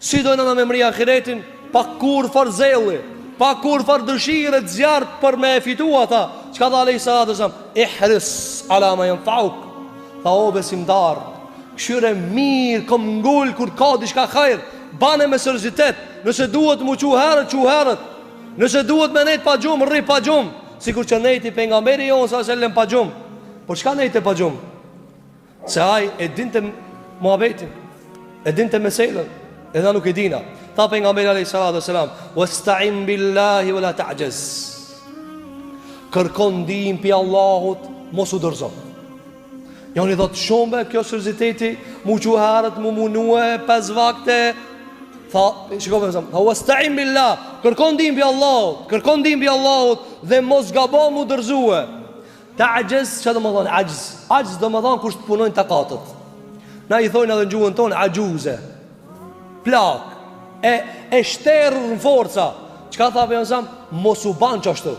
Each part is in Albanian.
Si dojnë në me mri ahiretin, pa kur farzelli, pa kur far dëshire të zjartë për me e fitu ata. Qka tha alej salatu wasalam? Ihris ala ma yanfa'uk. Tha o besimtar, këshyre mirë, kom ngull kur ka diçka hajër, bane me seriozitet. Nëse duhet mu qu herët, nëse duhet me nejt pa gjumë, rri pa gjumë. Sikur që nejti pejgamberi jonë sa sellem pa gjumë. Por çka nejti pa gjumë? Se aj e dinte muhabetin, e dinte meselën, edhe nuk e dina. Tha pejgamberi alayhi salatu wasalam, wasta'in billahi wala ta'jaz. Kërkon ndihmë pi Allahut, mos u dorëzo. Joni thot shumë kjo serioziteti, mu quharët, mu munue 5 vakte. Tha, shikoj më thon, wasta'in billah, kërkon ndihmë pi Allahut, kërkon ndihmë pi Allahut dhe mos gabo mu dorëzue. Ta'jaz, çfarë do të thonë ajz? Ajz do të thonë kush punojnë takatët. Na i thojnë edhe në gjuhën tonë ajuze. Plak. E shterë në forca. Qka tha për jënësam? Mos u banë qashtu.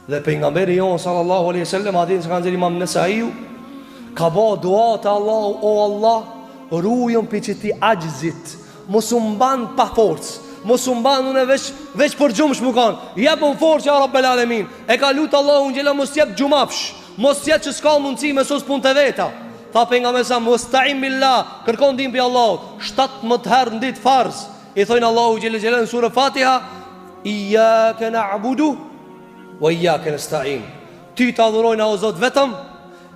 Dhe pejgamberi jonë sallallahu alaihi sallam, hadin se kanë ziri imam Nesaiu, ka ba dua të Allahu, o Allah, rujën për që ti ajzit. Mos u banë pa forcë. Mos u banë une veç për gjumë shmukan. Jepën forcë ja Rabbel Alemin. E ka lutë Allahu në gjela mos jep gjumapsh. Mos jetë që s'ka mundësi me sos pun të veta. Tha pejgamberi sa musta'in billah, kërkon ndihmë pi Allahut. 17 herë në ditë farz. I thojnë Allahu xhelel xhelal në surën Fatiha, iyyaka na'budu wa iyyaka nasta'in. Ty të adhurojnë o Zot vetëm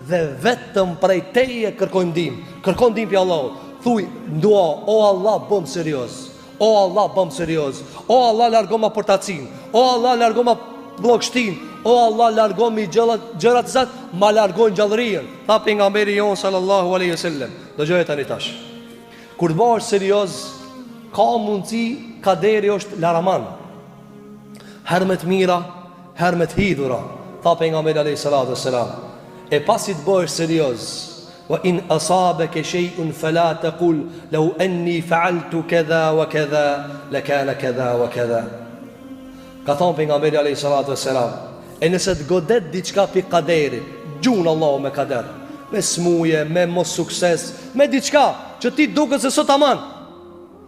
dhe vetëm prej teje kërkojmë ndihmë. Kërkon ndihmë pi Allahut. Thuaj ndua, o Allah, bëm serioz. O Allah, bëm serioz. O Allah, largoma portacin. O Allah, largoma bllokshtin. O Allah, largomi gjërat të zat, ma largojnë gjallërinë. Tha pejgamberi jon sallallahu alaihi wasallam. Dëgjoj tani tash. Kur të bëhesh serioz, ka mundësi kaderi është laraman. Her me të mira, her me të hidhura. Tha pejgamberi alayhi salatu wassalam. E pasi të bëhesh serioz, wa in asabaka shay'un fala taqul law anni fa'altu kadha wa kadha lakana kadha wa kadha. Ka thonë pejgamberi alayhi salatu wassalam, e nëse të godet diçka pi kaderit, gjun Allahu me kader, me smuje, me mos sukses, me diçka që ti duket se sot aman.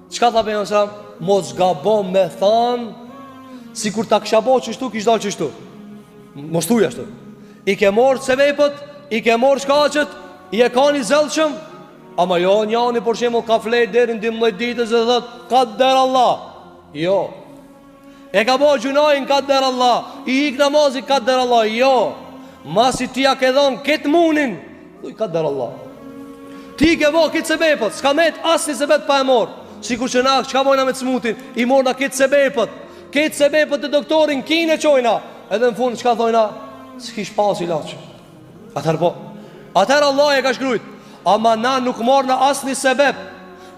Çka tha pejgamberi sallallahu alaihi wasallam? Mos gabon me than sikur ta kisha bë çështu, kish dal çështu. Mos thuaj ashtu. I ke marrë sevepët, i ke marrë shkaqet, i e kanë i zellshëm, ama jo njani për shembull ka flet deri në 12 ditës dhe thot kader Allah. Jo. E ka bërë gjunajin kader Allah, i hik namazi kader Allah. Jo. Masi ti ja ke dhënë këtë munin, thuaj kader Allah. Ti ke bërë këtë sebepët, s'ka met asnjë sebet pa e marrë. Sikur që na çka bojna me smutin, i morna këtë sebepët. Këtë sebepët të doktorin kinë çojna, edhe në fund çka thojna? S'kish pas ilaç. Atëherë po. Atëherë Allah e ka shkruajt. Ama na nuk morna asnjë sebep.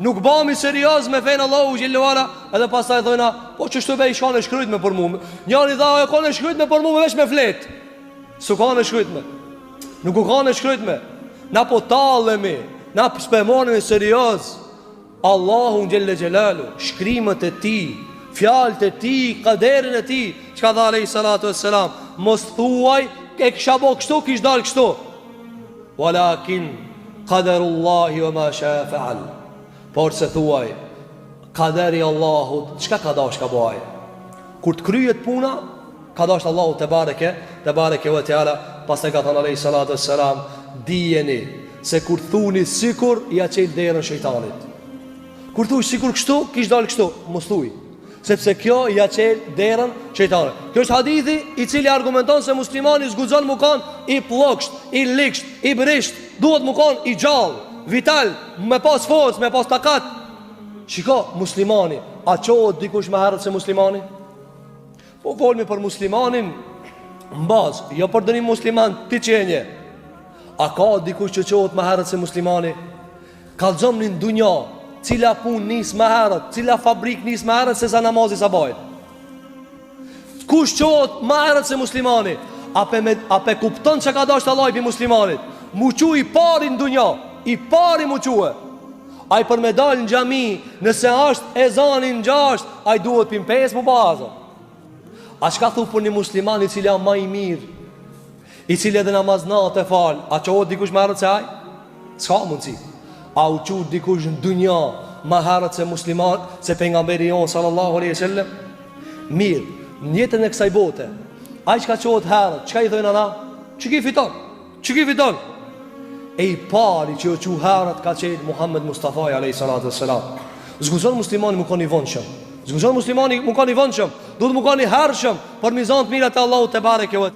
Nuk bëmi serioz me fen Allahu xhellahu ala, edhe pastaj thojna, po ç'është be i shkon e shkruajt me për mua. Njëri tha, e kanë shkruajt me për mua veç me flet. S'u kanë shkruajt me. Nuk u kanë shkruajt me. Na po tallemi, na spemoni serioz. Allahu xhellahu xhelalu, shkrimet e tij, fjalët e tij, kaderin e tij, çka dha alayhi salatu wassalam, mos thuaj e kisha bë kështu, kish dal kështu. Walakin qaderullahi wa ma shaa fa'al. Por se thuaj kaderi Allahut, çka ka dash ka bëj. Kur të kryhet puna, ka dash Allahu te bareke ve teala. Pastaj ka thënë alayhi salatu wassalam, dijeni se kur thuni sikur ja çel derën shejtanit. Kur thuaj sikur kështu, kish dal kështu, mos thuaj. Sepse kjo ja çel derën shejtanit. Kjo është hadithi i cili argumenton se muslimani zguxon mu kanë i pllokësht, i liksht, i brisht, duhet mu kanë i gjallë, vital, me pas forcë, me pas takat. Shiko, muslimani, a qohet dikush më herët se muslimani? Po folmi për muslimanin në bazë, jo për dënim musliman ti qenje. A ka dikush që qohet më herët se muslimani? Kallëzomni në dunja, cila pun nis më herët, cila fabrik nis më herët se sa namazi sabajt. Kush qohet më herët se muslimani? A pe kupton që ka dasht Allah i pi muslimanit? Muqu i pari në dunja, i pari muquë. A i për me dal në gjami, nëse është ezanin në 6, a i duhet pim 5 më bazë. A shka thu për një muslimani cili a ma i mirë, i cili edhe namaznat e falë, a qohet dikush më herët se aj? Ska mundësi. A u qut dikush në dunja ma herët se musliman, se pejgamberi jon sallallahu alaihi wasallam. Mirë, në jetën e kësaj bote, ai që ka qohet herët, çka i thojnë ana? Çi fiton? Çi fiton? E i pari që u herët ka qenë Muhammed Mustafa alayhi salatu wassalam. Zguzon muslimani më koni vonshëm. Zguzon muslimani më koni vonshëm. Duhet më koni hershëm për mizan të mirat e Allahut te bareke ve